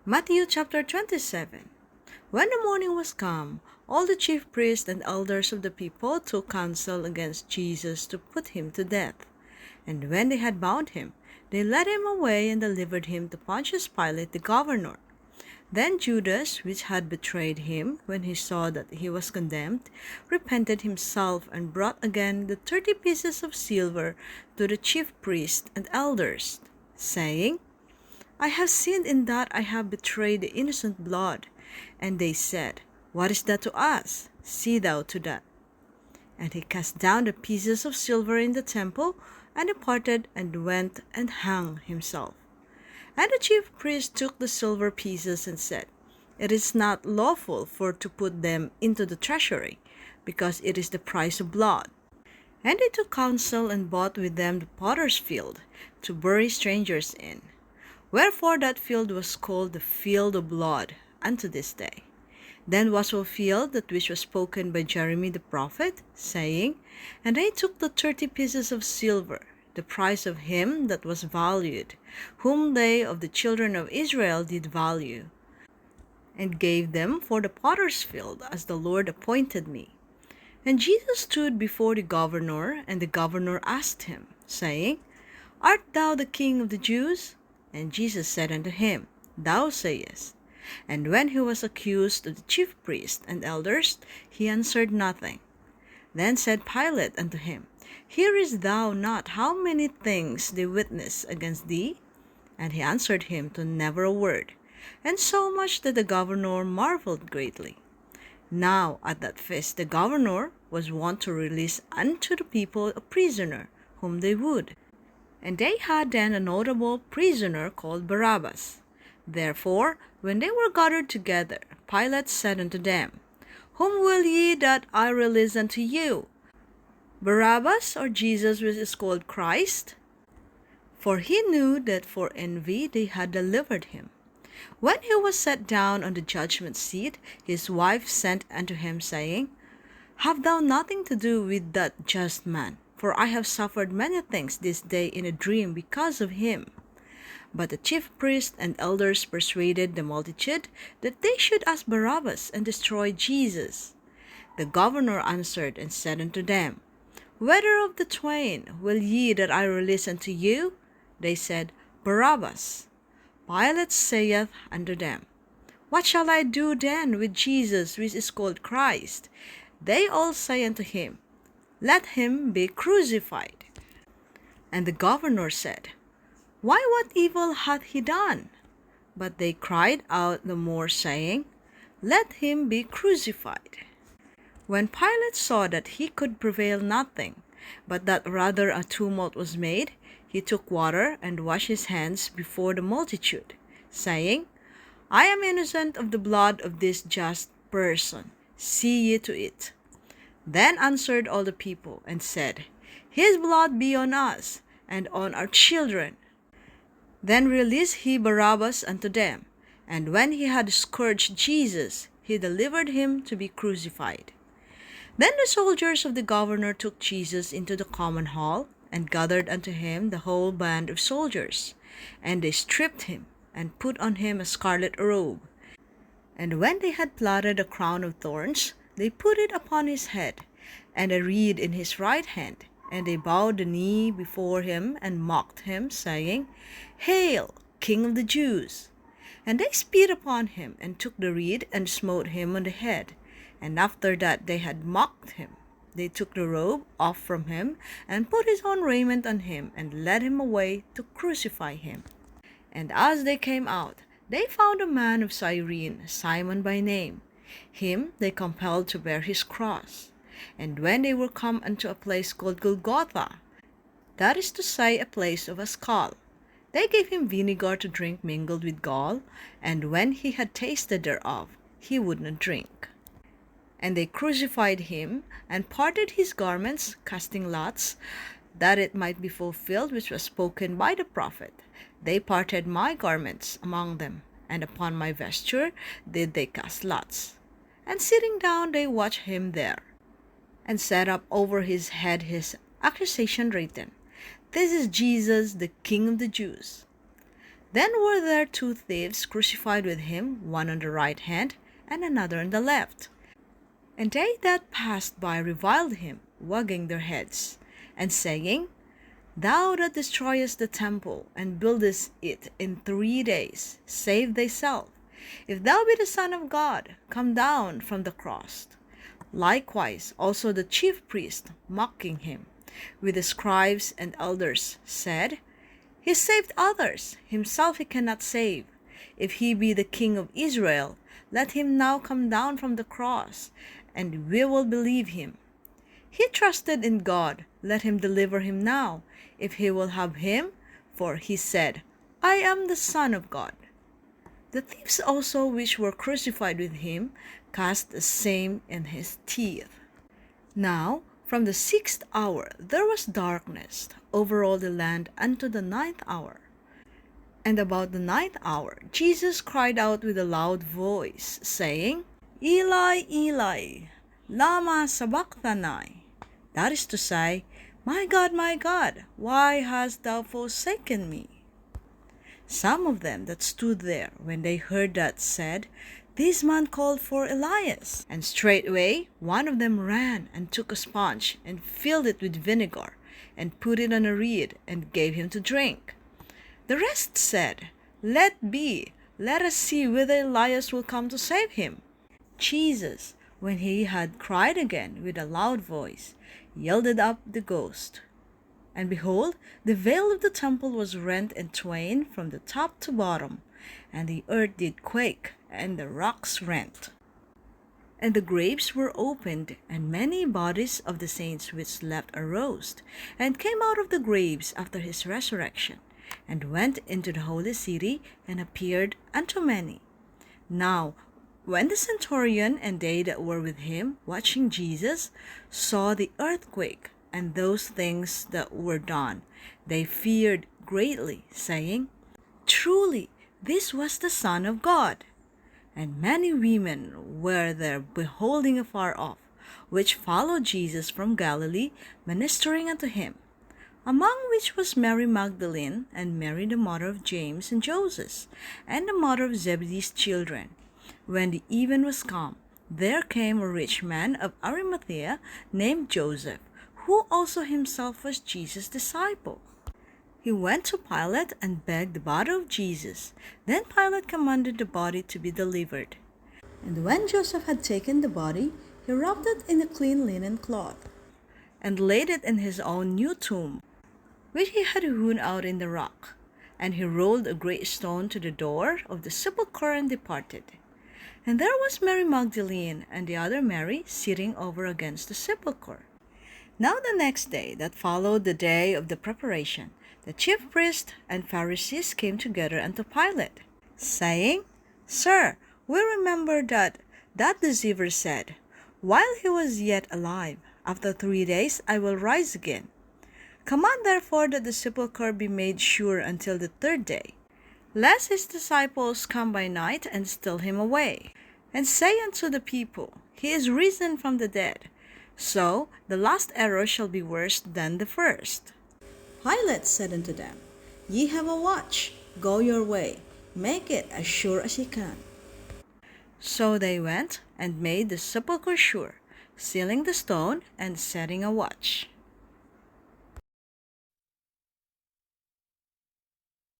Matthew chapter 27. When the morning was come, all the chief priests and elders of the people took counsel against Jesus to put him to death. And when they had bound him, they led him away and delivered him to Pontius Pilate the governor. Then Judas, which had betrayed him, when he saw that he was condemned, repented himself and brought again the 30 pieces of silver to the chief priests and elders, saying, I have sinned in that I have betrayed the innocent blood. And they said, What is that to us? See thou to that. And he cast down the pieces of silver in the temple, and departed, and went and hung himself. And the chief priest took the silver pieces and said, It is not lawful for to put them into the treasury, because it is the price of blood. And they took counsel and bought with them the potter's field, to bury strangers in. Wherefore that field was called the field of blood unto this day. Then was fulfilled that which was spoken by Jeremy the prophet, saying, And they took the 30 pieces of silver, the price of him that was valued, whom they of the children of Israel did value, and gave them for the potter's field, as the Lord appointed me. And Jesus stood before the governor, and the governor asked him, saying, Art thou the king of the Jews? And Jesus said unto him, Thou sayest. And when he was accused of the chief priests and elders, he answered nothing. Then said Pilate unto him, Hearest thou not how many things they witness against thee? And he answered him to never a word, and so much that the governor marveled greatly. Now at that feast the governor was wont to release unto the people a prisoner, whom they would. And they had then a notable prisoner called Barabbas. Therefore, when they were gathered together, Pilate said unto them, Whom will ye that I release unto you? Barabbas, or Jesus which is called Christ? For he knew that for envy they had delivered him. When he was set down on the judgment seat, his wife sent unto him, saying, Have thou nothing to do with that just man, for I have suffered many things this day in a dream because of him. But the chief priests and elders persuaded the multitude that they should ask Barabbas and destroy Jesus. The governor answered and said unto them, Whether of the twain will ye that I release unto you? They said, Barabbas. Pilate saith unto them, What shall I do then with Jesus which is called Christ? They all say unto him, Let him be crucified. And the governor said, Why, what evil hath he done? But they cried out the more, saying, Let him be crucified. When Pilate saw that he could prevail nothing, but that rather a tumult was made, he took water and washed his hands before the multitude, saying, I am innocent of the blood of this just person. See ye to it. Then answered all the people, and said, His blood be on us, and on our children. Then released he Barabbas unto them, and when he had scourged Jesus, he delivered him to be crucified. Then the soldiers of the governor took Jesus into the common hall, and gathered unto him the whole band of soldiers. And they stripped him, and put on him a scarlet robe. And when they had platted a crown of thorns, they put it upon his head, and a reed in his right hand. And they bowed the knee before him, and mocked him, saying, Hail, King of the Jews! And they spit upon him, and took the reed, and smote him on the head. And after that they had mocked him, they took the robe off from him, and put his own raiment on him, and led him away to crucify him. And as they came out, they found a man of Cyrene, Simon by name. Him they compelled to bear his cross. And when they were come unto a place called Golgotha, that is to say, a place of a skull, they gave him vinegar to drink mingled with gall, and when he had tasted thereof, he would not drink. And they crucified him, and parted his garments, casting lots, that it might be fulfilled which was spoken by the prophet. They parted my garments among them, and upon my vesture did they cast lots. And sitting down they watched him there, and set up over his head his accusation written, This is Jesus, the King of the Jews. Then were there two thieves crucified with him, one on the right hand, and another on the left. And they that passed by reviled him, wagging their heads, and saying, Thou that destroyest the temple, and buildest it in 3 days, save thyself. If thou be the Son of God, come down from the cross. Likewise also the chief priests, mocking him, with the scribes and elders, said, He saved others, himself he cannot save. If he be the King of Israel, let him now come down from the cross, and we will believe him. He trusted in God, let him deliver him now, if he will have him, for he said, I am the Son of God. The thieves also which were crucified with him cast the same in his teeth. Now from the 6th hour there was darkness over all the land unto the 9th hour. And about the 9th hour Jesus cried out with a loud voice, saying, Eli, Eli, lama sabachthani? That is to say, my God, why hast thou forsaken me? Some of them that stood there, when they heard that, said, This man called for Elias. And straightway one of them ran and took a sponge, and filled it with vinegar, and put it on a reed, and gave him to drink. The rest said, Let be, let us see whether Elias will come to save him. Jesus, when he had cried again with a loud voice, yielded up the ghost. And behold, the veil of the temple was rent in twain from the top to bottom, and the earth did quake, and the rocks rent. And the graves were opened, and many bodies of the saints which slept arose, and came out of the graves after his resurrection, and went into the holy city, and appeared unto many. Now when the centurion and they that were with him, watching Jesus, saw the earthquake, and those things that were done, they feared greatly, saying, Truly this was the Son of God. And many women were there beholding afar off, which followed Jesus from Galilee, ministering unto him, among which was Mary Magdalene, and Mary the mother of James and Joseph, and the mother of Zebedee's children. When the even was come, there came a rich man of Arimathea, named Joseph, who also himself was Jesus' disciple. He went to Pilate and begged the body of Jesus. Then Pilate commanded the body to be delivered. And when Joseph had taken the body, he wrapped it in a clean linen cloth, and laid it in his own new tomb, which he had hewn out in the rock. And he rolled a great stone to the door of the sepulchre and departed. And there was Mary Magdalene and the other Mary sitting over against the sepulchre. Now the next day that followed the day of the preparation, the chief priests and Pharisees came together unto Pilate, saying, Sir, we remember that deceiver said, while he was yet alive, After 3 days I will rise again. Command therefore that the sepulchre be made sure until the 3rd day, lest his disciples come by night and steal him away, and say unto the people, He is risen from the dead. So the last error shall be worse than the first. Pilate said unto them, Ye have a watch, go your way, make it as sure as ye can. So they went and made the sepulchre sure, sealing the stone and setting a watch.